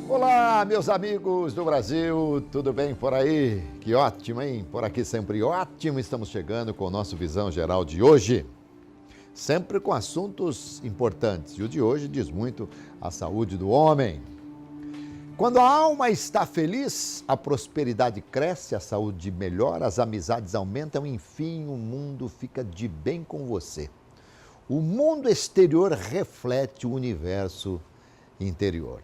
Olá, meus amigos do Brasil, tudo bem por aí? Que ótimo, hein? Por aqui sempre ótimo, estamos chegando com o nosso Visão Geral de hoje. Sempre com assuntos importantes, e o de hoje diz muito a saúde do homem. Quando a alma está feliz, a prosperidade cresce, a saúde melhora, as amizades aumentam, enfim, o mundo fica de bem com você. O mundo exterior reflete o universo interior.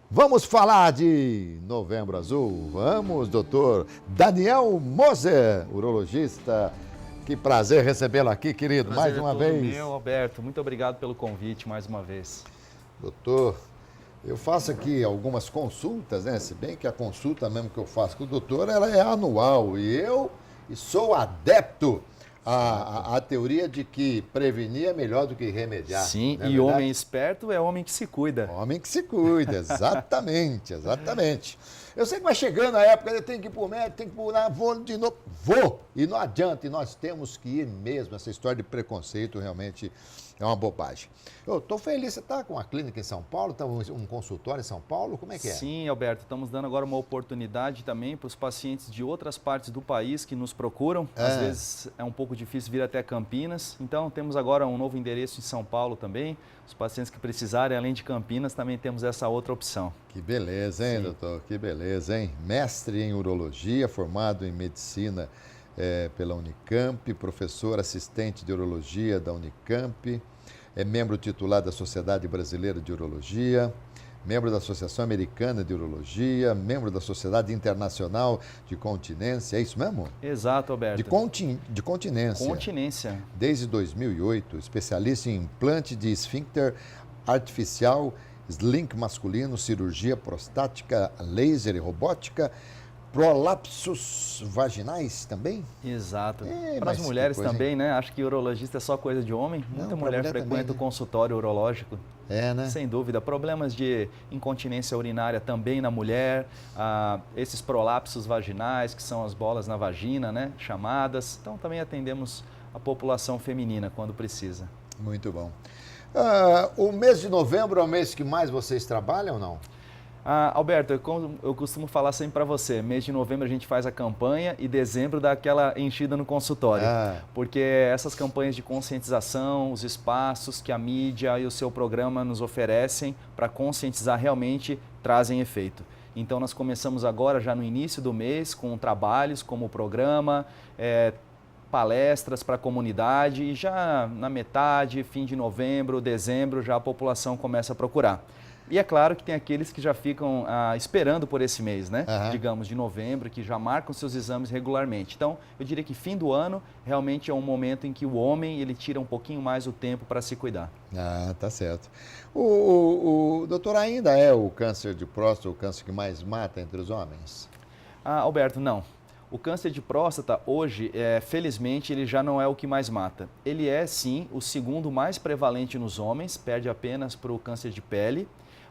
Vamos falar de Novembro Azul? Vamos, doutor Daniel Moser, urologista. Que prazer recebê-lo aqui, querido, mais uma vez. Meu, Alberto, muito obrigado pelo convite mais uma vez. Doutor, eu faço aqui algumas consultas, né? Se bem que a consulta mesmo que eu faço com o doutor, ela é anual. E eu sou adepto à teoria de que prevenir é melhor do que remediar. Sim, e homem esperto é homem que se cuida. Homem que se cuida, exatamente, exatamente. Eu sei que vai chegando a época, eu tenho que ir para o médico, tenho que ir para vou de novo, vou, e não adianta, e nós temos que ir mesmo. Essa história de preconceito realmente é uma bobagem. Eu estou feliz, você está com uma clínica em São Paulo, está um consultório em São Paulo, como é que é? Sim, Alberto, estamos dando agora uma oportunidade também para os pacientes de outras partes do país que nos procuram. Às vezes é um pouco difícil vir até Campinas, então temos agora um novo endereço em São Paulo também. Os pacientes que precisarem, além de Campinas, também temos essa outra opção. Que beleza, hein, doutor? Que beleza, hein? Mestre em urologia, formado em medicina pela Unicamp, professor assistente de urologia da Unicamp, é membro titular da Sociedade Brasileira de Urologia, membro da Associação Americana de Urologia, membro da Sociedade Internacional de Continência, é isso mesmo? Exato, Alberto. De continência. Continência. Desde 2008, especialista em implante de esfíncter artificial, slink masculino, cirurgia prostática, laser e robótica, prolapsos vaginais também? Exato. Para as mulheres também, né? Acho que urologista é só coisa de homem. Muita mulher frequenta também, né? O consultório urológico. É, né? Sem dúvida. Problemas de incontinência urinária também na mulher, esses prolapsos vaginais, que são as bolas na vagina, né? Chamadas. Então também atendemos a população feminina quando precisa. Muito bom. O mês de novembro é o mês que mais vocês trabalham ou não? Alberto, eu costumo falar sempre para você, mês de novembro a gente faz a campanha e dezembro dá aquela enchida no consultório. Porque essas campanhas de conscientização, os espaços que a mídia e o seu programa nos oferecem para conscientizar realmente trazem efeito. Então nós começamos agora, já no início do mês, com trabalhos como o programa, palestras para a comunidade e já na metade, fim de novembro, dezembro, já a população começa a procurar. E é claro que tem aqueles que já ficam esperando por esse mês, né? Digamos, de novembro, que já marcam seus exames regularmente. Então, eu diria que fim do ano realmente é um momento em que o homem ele tira um pouquinho mais o tempo para se cuidar. Tá certo. O doutor, ainda é o câncer de próstata o câncer que mais mata entre os homens? Alberto, não. O câncer de próstata hoje, felizmente, ele já não é o que mais mata. Ele é, sim, o segundo mais prevalente nos homens, perde apenas para o câncer de pele.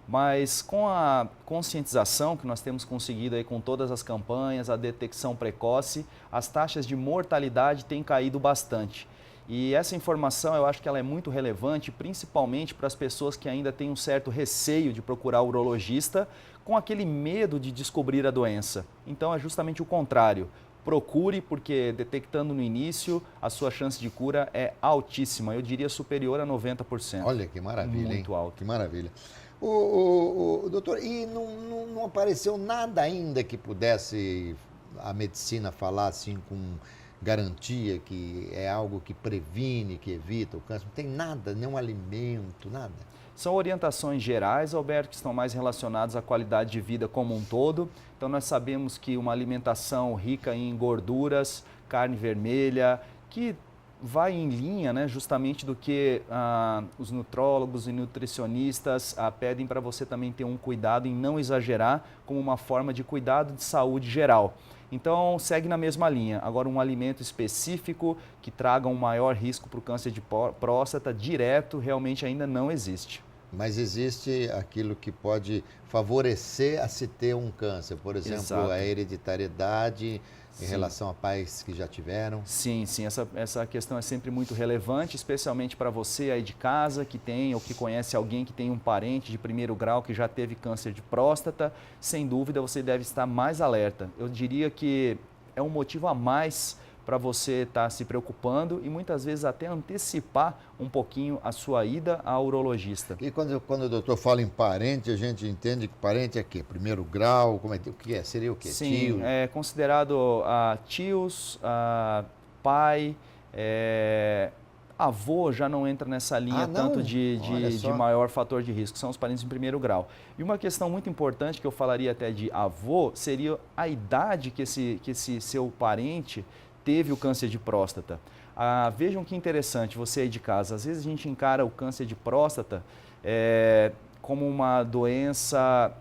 Mas com a conscientização que nós temos conseguido aí com todas as campanhas, a detecção precoce, as taxas de mortalidade têm caído bastante. E essa informação eu acho que ela é muito relevante, principalmente para as pessoas que ainda têm um certo receio de procurar o urologista, com aquele medo de descobrir a doença. Então é justamente o contrário. Procure, porque detectando no início, a sua chance de cura é altíssima, eu diria superior a 90%. Olha que maravilha, muito alto. Que maravilha. Doutor, e não apareceu nada ainda que pudesse a medicina falar assim com garantia que é algo que previne, que evita o câncer? Não tem nada, nenhum alimento, nada? São orientações gerais, Alberto, que estão mais relacionadas à qualidade de vida como um todo. Então nós sabemos que uma alimentação rica em gorduras, carne vermelha, que vai em linha, né, justamente do que os nutrólogos e nutricionistas pedem para você também ter um cuidado em não exagerar, como uma forma de cuidado de saúde geral. Então, segue na mesma linha. Agora, um alimento específico que traga um maior risco para o câncer de próstata direto, realmente ainda não existe. Mas existe aquilo que pode favorecer a se ter um câncer, por exemplo, Exato. a hereditariedade em Sim. relação a pais que já tiveram. Sim, essa questão é sempre muito relevante, especialmente para você aí de casa que tem ou que conhece alguém que tem um parente de primeiro grau que já teve câncer de próstata. Sem dúvida, você deve estar mais alerta. Eu diria que é um motivo a mais para você estar se preocupando e muitas vezes até antecipar um pouquinho a sua ida ao urologista. E quando o doutor fala em parente, a gente entende que parente é quê? Primeiro grau? Como é, o que é? Seria o quê? Sim, Tio? é considerado tios, pai, avô já não entra nessa linha tanto de maior fator de risco, são os parentes em primeiro grau. E uma questão muito importante que eu falaria até de avô seria a idade que esse seu parente teve o câncer de próstata. Vejam que interessante, você aí de casa, às vezes a gente encara o câncer de próstata como uma doença,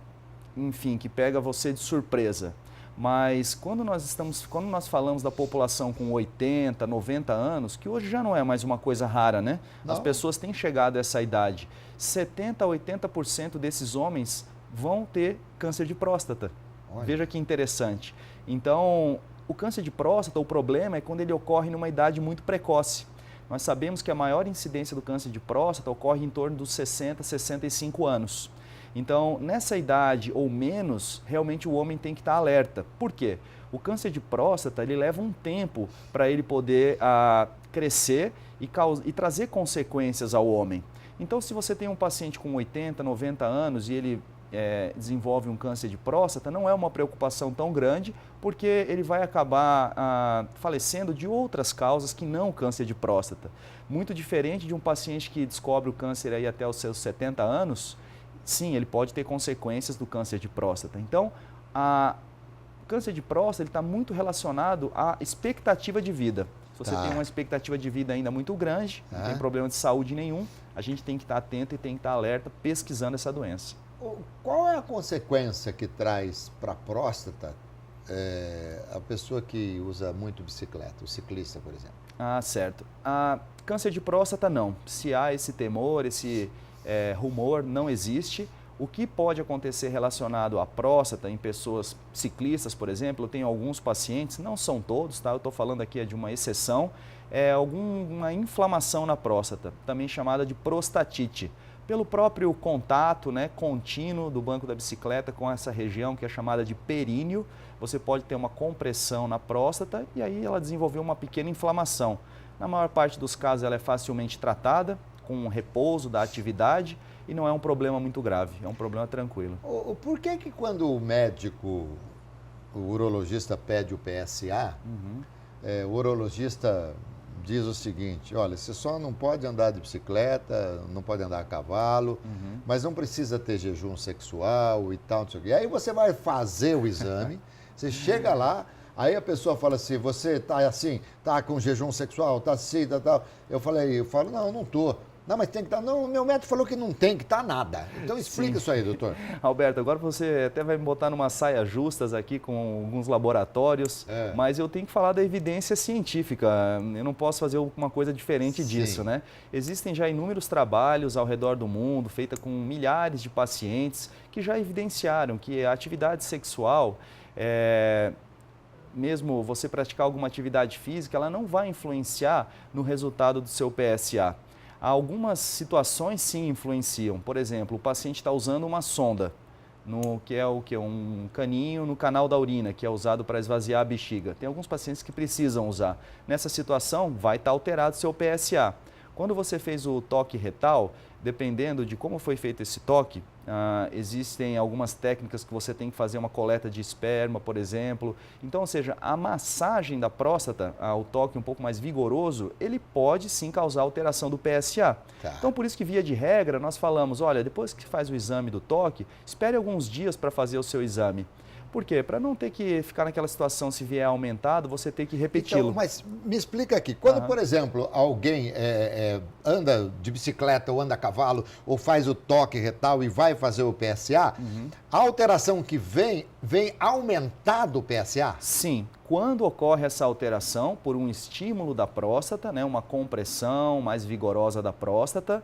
enfim, que pega você de surpresa. Mas quando nós falamos da população com 80, 90 anos, que hoje já não é mais uma coisa rara, né? Não. As pessoas têm chegado a essa idade. 70 a 80% desses homens vão ter câncer de próstata. Olha. Veja que interessante. Então, o câncer de próstata, o problema é quando ele ocorre numa idade muito precoce. Nós sabemos que a maior incidência do câncer de próstata ocorre em torno dos 60, 65 anos. Então, nessa idade ou menos, realmente o homem tem que estar alerta. Por quê? O câncer de próstata, ele leva um tempo para ele poder crescer e trazer consequências ao homem. Então, se você tem um paciente com 80, 90 anos e ele desenvolve um câncer de próstata, não é uma preocupação tão grande, porque ele vai acabar falecendo de outras causas que não o câncer de próstata. Muito diferente de um paciente que descobre o câncer aí até os seus 70 anos, sim, ele pode ter consequências do câncer de próstata. Então, o câncer de próstata está muito relacionado à expectativa de vida. Se você tem uma expectativa de vida ainda muito grande, não tem problema de saúde nenhum, a gente tem que estar atento e tem que estar alerta pesquisando essa doença. Qual é a consequência que traz para a próstata a pessoa que usa muito bicicleta, o ciclista, por exemplo? Certo. Câncer de próstata, não. Se há esse temor, esse rumor, não existe. O que pode acontecer relacionado à próstata em pessoas ciclistas, por exemplo, eu tenho alguns pacientes, não são todos, tá? Eu estou falando aqui de uma exceção, alguma inflamação na próstata, também chamada de prostatite. Pelo próprio contato contínuo do banco da bicicleta com essa região que é chamada de períneo, você pode ter uma compressão na próstata e aí ela desenvolveu uma pequena inflamação. Na maior parte dos casos ela é facilmente tratada, com repouso da atividade e não é um problema muito grave, é um problema tranquilo. Por que quando o médico, o urologista pede o PSA, o urologista diz o seguinte, olha, você só não pode andar de bicicleta, não pode andar a cavalo, mas não precisa ter jejum sexual e tal, não sei o quê. E aí você vai fazer o exame, você chega lá, aí a pessoa fala assim, você tá assim, tá com jejum sexual, tá assim, tá tal. Eu falo, não, não tô. Não, mas tem que estar. Não, meu médico falou que não tem que estar nada. Então explica isso aí, doutor. Alberto, agora você até vai me botar numa saia justas aqui com alguns laboratórios, mas eu tenho que falar da evidência científica. Eu não posso fazer uma coisa diferente disso, né? Existem já inúmeros trabalhos ao redor do mundo, feitos com milhares de pacientes, que já evidenciaram que a atividade sexual, mesmo você praticar alguma atividade física, ela não vai influenciar no resultado do seu PSA. Algumas situações sim influenciam. Por exemplo, o paciente está usando uma sonda, que é um caninho no canal da urina, que é usado para esvaziar a bexiga. Tem alguns pacientes que precisam usar. Nessa situação, vai estar alterado o seu PSA. Quando você fez o toque retal, dependendo de como foi feito esse toque, existem algumas técnicas que você tem que fazer uma coleta de esperma, por exemplo. Então, ou seja, a massagem da próstata, o toque um pouco mais vigoroso, ele pode sim causar alteração do PSA. Então, por isso que via de regra, nós falamos, olha, depois que faz o exame do toque, espere alguns dias para fazer o seu exame. Por quê? Para não ter que ficar naquela situação, se vier aumentado, você ter que repeti-lo. Então, mas me explica aqui, quando, por exemplo, alguém anda de bicicleta ou anda a cavalo ou faz o toque retal e vai fazer o PSA, a alteração que vem aumentado o PSA? Sim. Quando ocorre essa alteração por um estímulo da próstata, uma compressão mais vigorosa da próstata,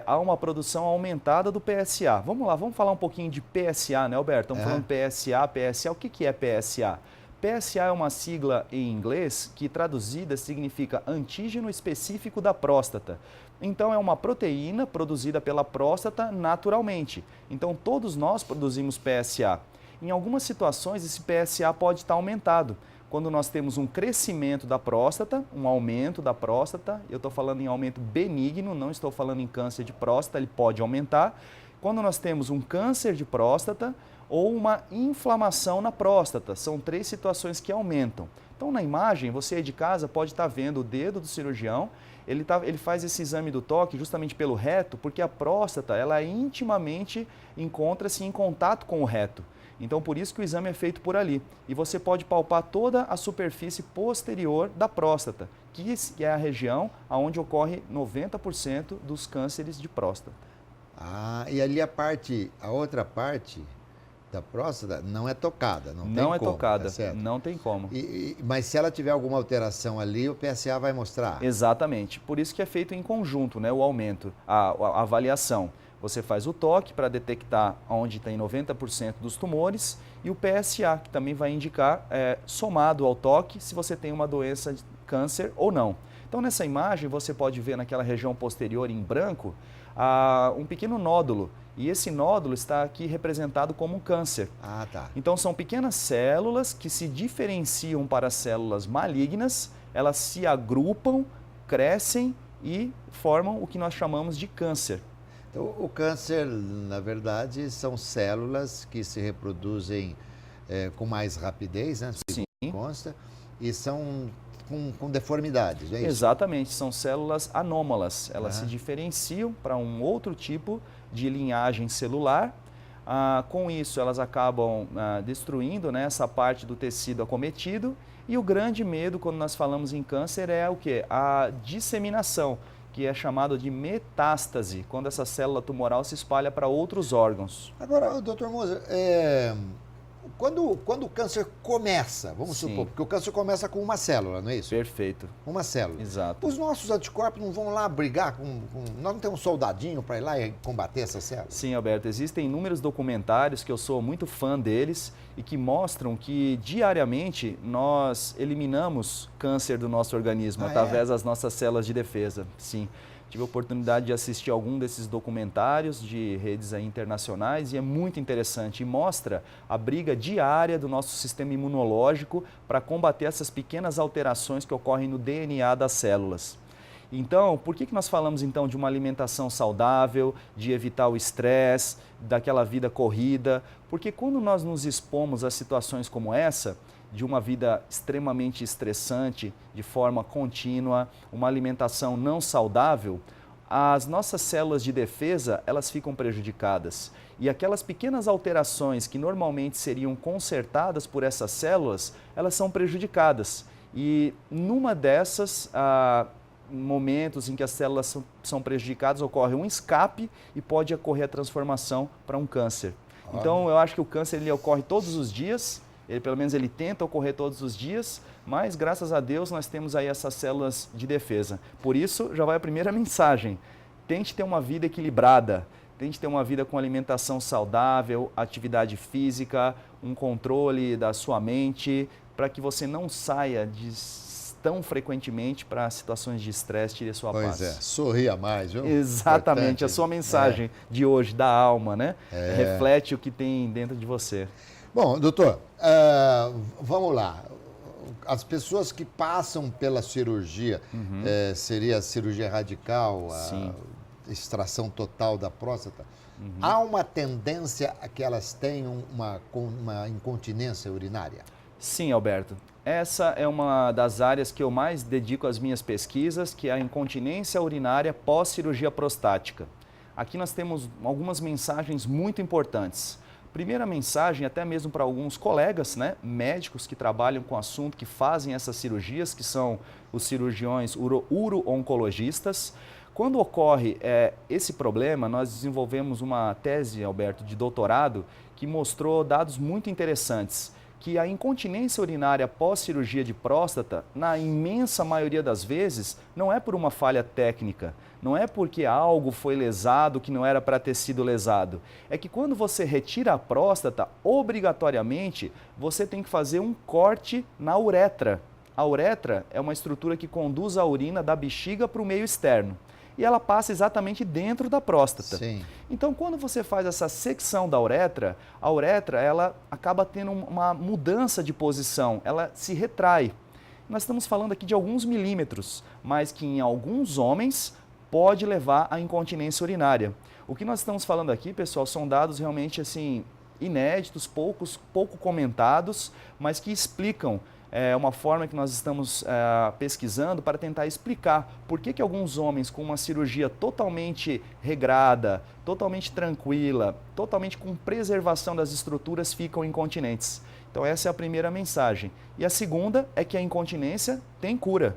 há uma produção aumentada do PSA. Vamos lá, vamos falar um pouquinho de PSA, né, Alberto? Estamos falando PSA, PSA. O que é PSA? PSA é uma sigla em inglês que, traduzida, significa antígeno específico da próstata. Então, é uma proteína produzida pela próstata naturalmente. Então, todos nós produzimos PSA. Em algumas situações, esse PSA pode estar aumentado. Quando nós temos um crescimento da próstata, um aumento da próstata, eu estou falando em aumento benigno, não estou falando em câncer de próstata, ele pode aumentar. Quando nós temos um câncer de próstata ou uma inflamação na próstata, são 3 situações que aumentam. Então, na imagem, você aí de casa pode estar vendo o dedo do cirurgião, ele faz esse exame do toque justamente pelo reto, porque a próstata, ela intimamente encontra-se em contato com o reto. Então, por isso que o exame é feito por ali. E você pode palpar toda a superfície posterior da próstata, que é a região onde ocorre 90% dos cânceres de próstata. Ah, e ali a outra parte da próstata não é tocada, não tem como. Não é tocada, tá certo? não tem como. Mas se ela tiver alguma alteração ali, o PSA vai mostrar? Exatamente. Por isso que é feito em conjunto, né, o aumento, a avaliação. Você faz o toque para detectar onde tem 90% dos tumores e o PSA, que também vai indicar, somado ao toque, se você tem uma doença de câncer ou não. Então, nessa imagem, você pode ver naquela região posterior em branco um pequeno nódulo. E esse nódulo está aqui representado como um câncer. Ah, tá. Então, são pequenas células que se diferenciam para células malignas, elas se agrupam, crescem e formam o que nós chamamos de câncer. Então, o câncer, na verdade, são células que se reproduzem com mais rapidez, né? Sim. Consta, e são com deformidades, é isso? Exatamente, são células anômalas. Elas se diferenciam para um outro tipo de linhagem celular. Com isso, elas acabam destruindo, né, essa parte do tecido acometido. E o grande medo, quando nós falamos em câncer, é o quê? A disseminação, que é chamado de metástase, quando essa célula tumoral se espalha para outros órgãos. Agora, doutor Moser, quando o câncer começa, vamos supor, porque o câncer começa com uma célula, não é isso? Perfeito. Uma célula. Exato. Os nossos anticorpos não vão lá brigar nós não temos um soldadinho para ir lá e combater essa célula? Sim, Alberto, existem inúmeros documentários que eu sou muito fã deles e que mostram que diariamente nós eliminamos câncer do nosso organismo através das nossas células de defesa. Sim. Tive a oportunidade de assistir algum desses documentários de redes internacionais e é muito interessante e mostra a briga diária do nosso sistema imunológico para combater essas pequenas alterações que ocorrem no DNA das células. Então, por que nós falamos então de uma alimentação saudável, de evitar o estresse, daquela vida corrida? Porque quando nós nos expomos a situações como essa, de uma vida extremamente estressante, de forma contínua, uma alimentação não saudável, as nossas células de defesa, elas ficam prejudicadas. E aquelas pequenas alterações que normalmente seriam consertadas por essas células, elas são prejudicadas. E numa dessas momentos em que as células são prejudicadas, ocorre um escape e pode ocorrer a transformação para um câncer. Então, eu acho que o câncer ele ocorre todos os dias. Pelo menos ele tenta ocorrer todos os dias, mas graças a Deus nós temos aí essas células de defesa. Por isso, já vai a primeira mensagem. Tente ter uma vida equilibrada, tente ter uma vida com alimentação saudável, atividade física, um controle da sua mente, para que você não saia tão frequentemente para situações de estresse, tire a sua paz. Pois é, sorria mais, viu? Exatamente, importante. A sua mensagem de hoje, da alma, né? Reflete o que tem dentro de você. Bom, doutor, vamos lá. As pessoas que passam pela cirurgia, seria a cirurgia radical, a extração total da próstata, há uma tendência a que elas tenham uma incontinência urinária? Sim, Alberto. Essa é uma das áreas que eu mais dedico às minhas pesquisas, que é a incontinência urinária pós-cirurgia prostática. Aqui nós temos algumas mensagens muito importantes. Primeira mensagem, até mesmo para alguns colegas, né, médicos que trabalham com o assunto, que fazem essas cirurgias, que são os cirurgiões uro-oncologistas. Quando ocorre esse problema, nós desenvolvemos uma tese, Alberto, de doutorado, que mostrou dados muito interessantes, que a incontinência urinária pós-cirurgia de próstata, na imensa maioria das vezes, não é por uma falha técnica, não é porque algo foi lesado que não era para ter sido lesado. É que quando você retira a próstata, obrigatoriamente, você tem que fazer um corte na uretra. A uretra é uma estrutura que conduz a urina da bexiga para o meio externo. E ela passa exatamente dentro da próstata. Sim. Então, quando você faz essa secção da uretra, a uretra ela acaba tendo uma mudança de posição, ela se retrai. Nós estamos falando aqui de alguns milímetros, mas que em alguns homens pode levar à incontinência urinária. O que nós estamos falando aqui, pessoal, são dados realmente assim inéditos, pouco comentados, mas que explicam uma forma que nós estamos pesquisando para tentar explicar por que alguns homens com uma cirurgia totalmente regrada, totalmente tranquila, totalmente com preservação das estruturas ficam incontinentes. Então essa é a primeira mensagem. E a segunda é que a incontinência tem cura.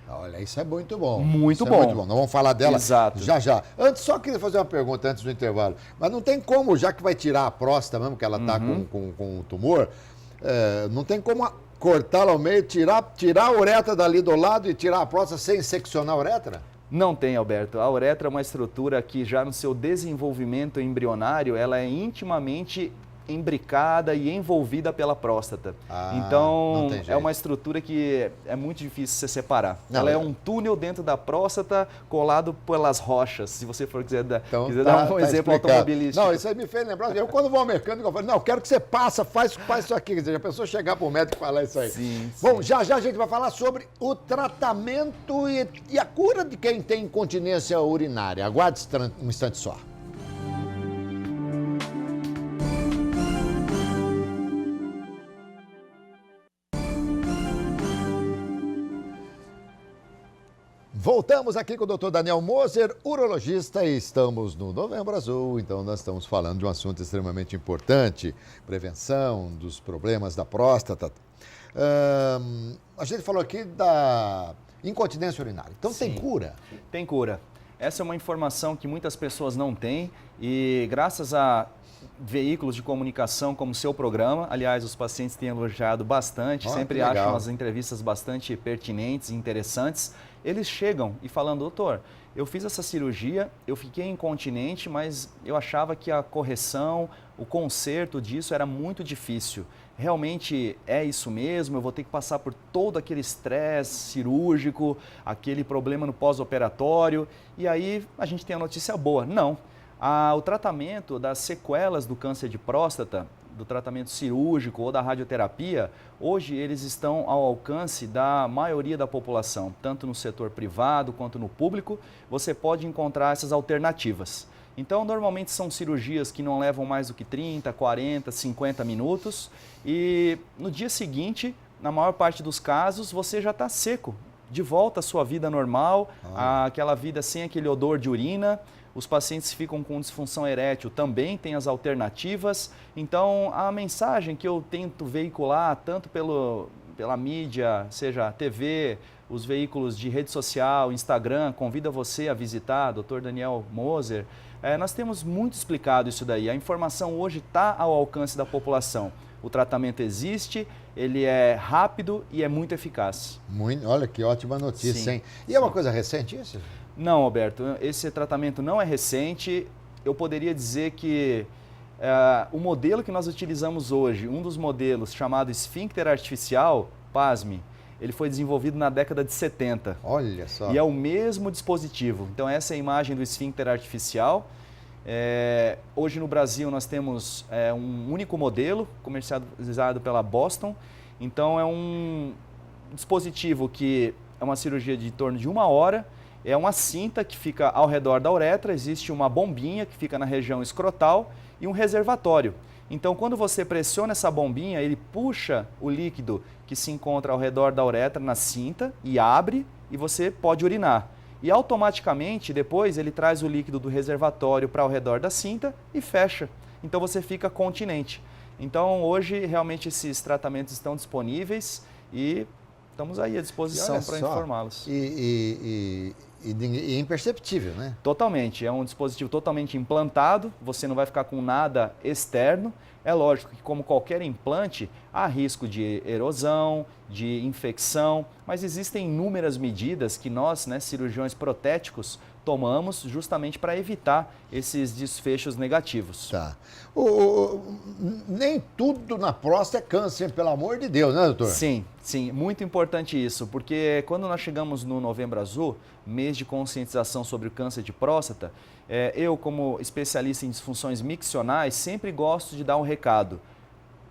Olha, isso é muito bom. Muito bom. Nós vamos falar dela Exato. já. Antes, só queria fazer uma pergunta antes do intervalo. Mas não tem como, já que vai tirar a próstata mesmo, que ela está com o tumor, não tem como cortá-la ao meio, tirar a uretra dali do lado e tirar a próstata sem seccionar a uretra? Não tem, Alberto. A uretra é uma estrutura que já no seu desenvolvimento embrionário, ela é intimamente imbricada e envolvida pela próstata. Então, é uma estrutura que é muito difícil você separar. Ela é um túnel dentro da próstata colado pelas rochas, se você for quiser dar um exemplo automobilístico. Não, isso aí me fez lembrar. Eu, quando vou ao mecânico, eu falo, não, quero que você faz isso aqui. Quer dizer, a pessoa chegar para o médico e falar isso aí. Sim, Bom, já a gente vai falar sobre o tratamento e a cura de quem tem incontinência urinária. Aguarde um instante só. Voltamos aqui com o Dr. Daniel Moser, urologista, e estamos no Novembro Azul, então nós estamos falando de um assunto extremamente importante, prevenção dos problemas da próstata. A gente falou aqui da incontinência urinária, então Sim, tem cura? Tem cura. Essa é uma informação que muitas pessoas não têm e graças a veículos de comunicação como o seu programa, aliás, os pacientes têm elogiado bastante, sempre acham as entrevistas bastante pertinentes e interessantes. Eles chegam e falando, doutor, eu fiz essa cirurgia, eu fiquei incontinente, mas eu achava que a correção, o conserto disso era muito difícil. Realmente é isso mesmo? Eu vou ter que passar por todo aquele estresse cirúrgico, aquele problema no pós-operatório, e aí a gente tem a notícia boa. Não. O tratamento das sequelas do câncer de próstata, do tratamento cirúrgico ou da radioterapia, hoje eles estão ao alcance da maioria da população, tanto no setor privado quanto no público, você pode encontrar essas alternativas. Então, normalmente são cirurgias que não levam mais do que 30, 40, 50 minutos e no dia seguinte, na maior parte dos casos, você já está seco, de volta à sua vida normal, aquela vida sem aquele odor de urina. Os pacientes que ficam com disfunção erétil também têm as alternativas. Então, a mensagem que eu tento veicular, tanto pela mídia, seja a TV, os veículos de rede social, Instagram, convida você a visitar, Dr. Daniel Moser. Nós temos muito explicado isso daí. A informação hoje está ao alcance da população. O tratamento existe, ele é rápido e é muito eficaz. Olha que ótima notícia, Sim, hein? E é uma coisa recente isso? Não, Alberto, esse tratamento não é recente. Eu poderia dizer que o modelo que nós utilizamos hoje, um dos modelos chamado esfíncter artificial, pasme, ele foi desenvolvido na década de 70. Olha só. E é o mesmo dispositivo. Então essa é a imagem do esfíncter artificial. Hoje no Brasil nós temos um único modelo comercializado pela Boston. Então é um dispositivo que é uma cirurgia de em torno de 1 hora. É uma cinta que fica ao redor da uretra, existe uma bombinha que fica na região escrotal e um reservatório. Então, quando você pressiona essa bombinha, ele puxa o líquido que se encontra ao redor da uretra na cinta e abre e você pode urinar. E automaticamente, depois, ele traz o líquido do reservatório para ao redor da cinta e fecha. Então, você fica continente. Então, hoje, realmente, esses tratamentos estão disponíveis e estamos aí à disposição para informá-los. E imperceptível, né? Totalmente. É um dispositivo totalmente implantado, você não vai ficar com nada externo. É lógico que, como qualquer implante, há risco de erosão, de infecção, mas existem inúmeras medidas que nós, né, cirurgiões protéticos, tomamos justamente para evitar esses desfechos negativos. Tá. Nem tudo na próstata é câncer, pelo amor de Deus, né, doutor? Sim, sim, muito importante isso, porque quando nós chegamos no Novembro Azul, mês de conscientização sobre o câncer de próstata, eu, como especialista em disfunções miccionais, sempre gosto de dar um recado.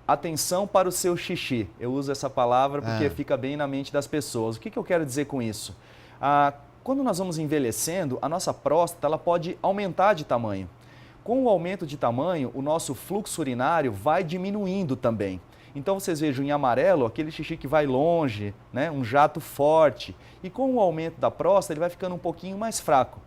Atenção para o seu xixi. Eu uso essa palavra porque fica bem na mente das pessoas. O que eu quero dizer com isso? Quando nós vamos envelhecendo, a nossa próstata ela pode aumentar de tamanho. Com o aumento de tamanho, o nosso fluxo urinário vai diminuindo também. Então vocês vejam em amarelo aquele xixi que vai longe, né? Um jato forte. E com o aumento da próstata, ele vai ficando um pouquinho mais fraco.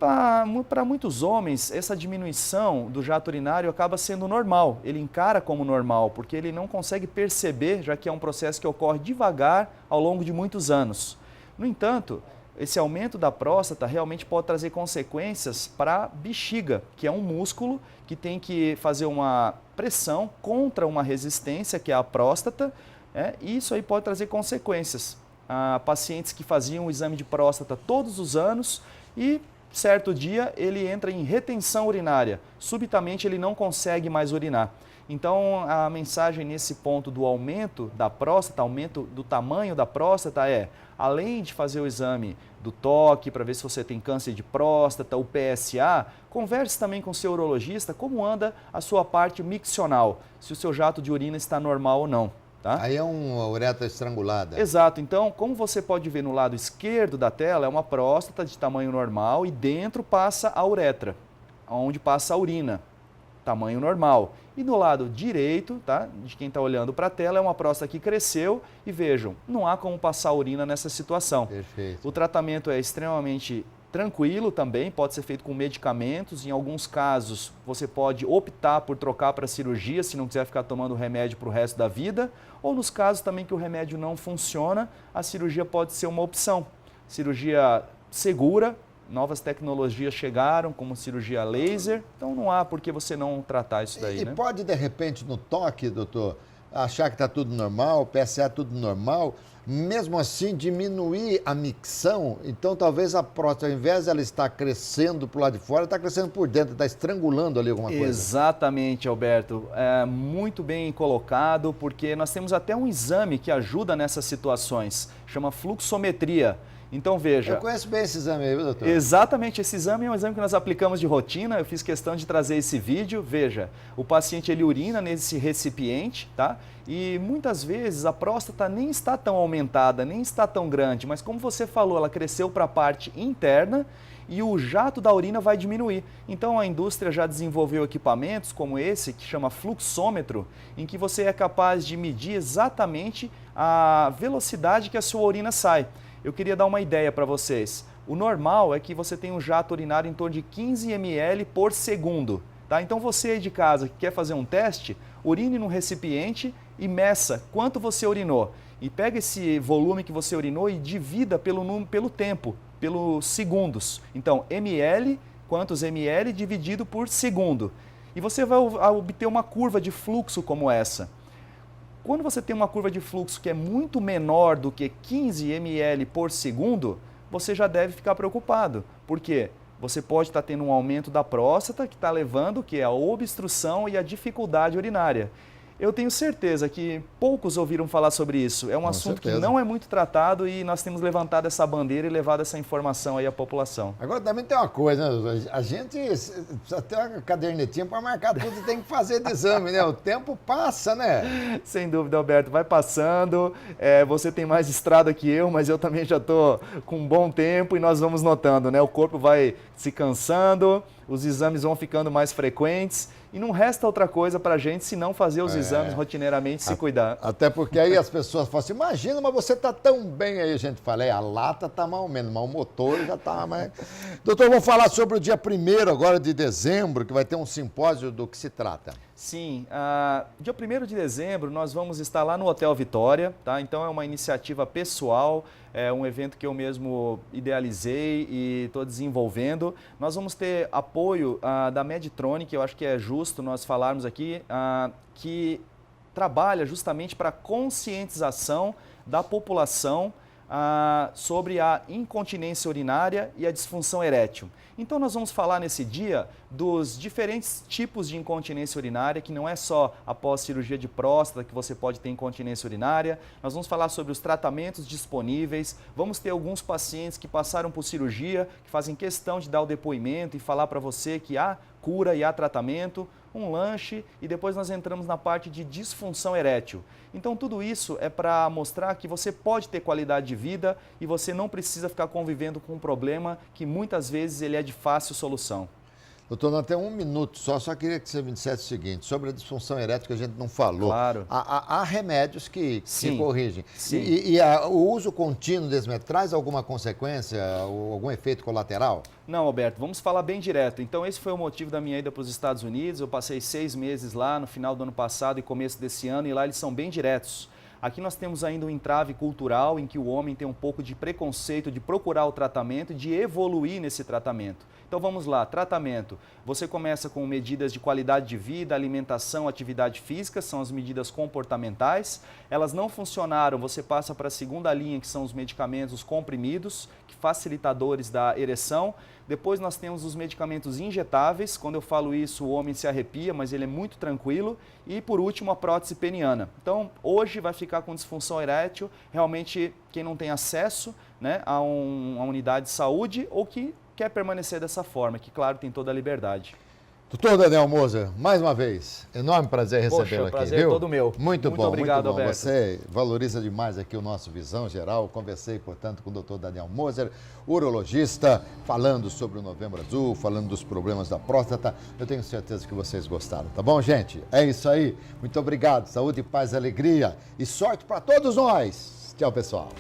Para muitos homens, essa diminuição do jato urinário acaba sendo normal. Ele encara como normal, porque ele não consegue perceber, já que é um processo que ocorre devagar ao longo de muitos anos. No entanto, esse aumento da próstata realmente pode trazer consequências para a bexiga, que é um músculo que tem que fazer uma pressão contra uma resistência, que é a próstata, e isso aí pode trazer consequências. Pacientes que faziam o exame de próstata todos os anos e certo dia ele entra em retenção urinária, subitamente ele não consegue mais urinar. Então a mensagem nesse ponto do aumento da próstata, aumento do tamanho da próstata além de fazer o exame do toque para ver se você tem câncer de próstata, o PSA, converse também com o seu urologista como anda a sua parte miccional, se o seu jato de urina está normal ou não. Tá? Aí é uma uretra estrangulada. Exato. Então, como você pode ver no lado esquerdo da tela, é uma próstata de tamanho normal e dentro passa a uretra, onde passa a urina, tamanho normal. E no lado direito, tá, de quem está olhando para a tela, é uma próstata que cresceu e vejam, não há como passar urina nessa situação. Perfeito. O tratamento é extremamente tranquilo também, pode ser feito com medicamentos. Em alguns casos, você pode optar por trocar para cirurgia, se não quiser ficar tomando remédio para o resto da vida. Ou nos casos também que o remédio não funciona, a cirurgia pode ser uma opção. Cirurgia segura, novas tecnologias chegaram, como cirurgia laser, então não há por que você não tratar isso daí, né? E pode, de repente, no toque, doutor, achar que está tudo normal, PSA tudo normal, mesmo assim diminuir a micção, então talvez a próstata, ao invés de ela estar crescendo para o lado de fora, está crescendo por dentro, está estrangulando ali alguma coisa. Exatamente, Alberto. É muito bem colocado, porque nós temos até um exame que ajuda nessas situações, chama fluxometria. Então veja... Eu conheço bem esse exame aí, viu, doutor? Exatamente, esse exame é um exame que nós aplicamos de rotina, eu fiz questão de trazer esse vídeo. Veja, o paciente ele urina nesse recipiente, tá? E muitas vezes a próstata nem está tão aumentada, nem está tão grande, mas como você falou, ela cresceu para a parte interna e o jato da urina vai diminuir. Então a indústria já desenvolveu equipamentos como esse, que chama fluxômetro, em que você é capaz de medir exatamente a velocidade que a sua urina sai. Eu queria dar uma ideia para vocês. O normal é que você tenha um jato urinário em torno de 15 ml por segundo. Tá? Então você aí de casa que quer fazer um teste, urine num recipiente e meça quanto você urinou. E pega esse volume que você urinou e divida pelo tempo, pelos segundos. Então, ml, quantos ml dividido por segundo. E você vai obter uma curva de fluxo como essa. Quando você tem uma curva de fluxo que é muito menor do que 15 ml por segundo, você já deve ficar preocupado. Por quê? Você pode estar tendo um aumento da próstata que está levando que é a obstrução e a dificuldade urinária. Eu tenho certeza que poucos ouviram falar sobre isso. É um assunto que não é muito tratado e nós temos levantado essa bandeira e levado essa informação aí à população. Agora também tem uma coisa, né? A gente precisa ter uma cadernetinha para marcar tudo e tem que fazer de exame, né? O tempo passa, né? Sem dúvida, Alberto, vai passando. Você tem mais estrada que eu, mas eu também já estou com um bom tempo e nós vamos notando, né? O corpo vai se cansando, os exames vão ficando mais frequentes. E não resta outra coisa para a gente se não fazer os exames rotineiramente e se cuidar. Até porque aí as pessoas falam assim, imagina, mas você está tão bem aí. A gente fala, a lata está mal ou menos, mas o motor já está mais... Doutor, vamos falar sobre o dia 1º agora de dezembro, que vai ter um simpósio do que se trata. Sim, dia 1º de dezembro nós vamos estar lá no Hotel Vitória, tá? Então é uma iniciativa pessoal, é um evento que eu mesmo idealizei e estou desenvolvendo. Nós vamos ter apoio da Medtronic, eu acho que é justo nós falarmos aqui, que trabalha justamente para a conscientização da população sobre a incontinência urinária e a disfunção erétil. Então nós vamos falar nesse dia dos diferentes tipos de incontinência urinária, que não é só após cirurgia de próstata que você pode ter incontinência urinária. Nós vamos falar sobre os tratamentos disponíveis, vamos ter alguns pacientes que passaram por cirurgia, que fazem questão de dar o depoimento e falar para você que há cura e há tratamento, um lanche e depois nós entramos na parte de disfunção erétil. Então tudo isso é para mostrar que você pode ter qualidade de vida e você não precisa ficar convivendo com um problema que muitas vezes ele é de fácil solução. Doutor, nós temos um minuto só queria que você me dissesse o seguinte, sobre a disfunção erétil que a gente não falou. Claro. Há remédios que corrigem. Sim. E o uso contínuo desse método traz alguma consequência, ou algum efeito colateral? Não, Alberto, vamos falar bem direto. Então esse foi o motivo da minha ida para os Estados Unidos. Eu passei 6 meses lá no final do ano passado e começo desse ano e lá eles são bem diretos. Aqui nós temos ainda um entrave cultural em que o homem tem um pouco de preconceito de procurar o tratamento e de evoluir nesse tratamento. Então vamos lá, tratamento. Você começa com medidas de qualidade de vida, alimentação, atividade física, são as medidas comportamentais. Elas não funcionaram, você passa para a segunda linha, que são os medicamentos, os comprimidos, facilitadores da ereção. Depois nós temos os medicamentos injetáveis, quando eu falo isso o homem se arrepia, mas ele é muito tranquilo. E por último a prótese peniana. Então hoje vai ficar com disfunção erétil, realmente quem não tem acesso, né, a uma unidade de saúde ou que quer permanecer dessa forma, que claro tem toda a liberdade. Doutor Daniel Moser, mais uma vez, enorme prazer recebê-lo aqui, prazer viu? Todo meu. Muito bom, obrigado, muito bom. Alberto. Você valoriza demais aqui o nosso Visão Geral. Conversei, portanto, com o doutor Daniel Moser, urologista, falando sobre o Novembro Azul, falando dos problemas da próstata. Eu tenho certeza que vocês gostaram, tá bom, gente? É isso aí. Muito obrigado. Saúde, paz e alegria. E sorte para todos nós. Tchau, pessoal.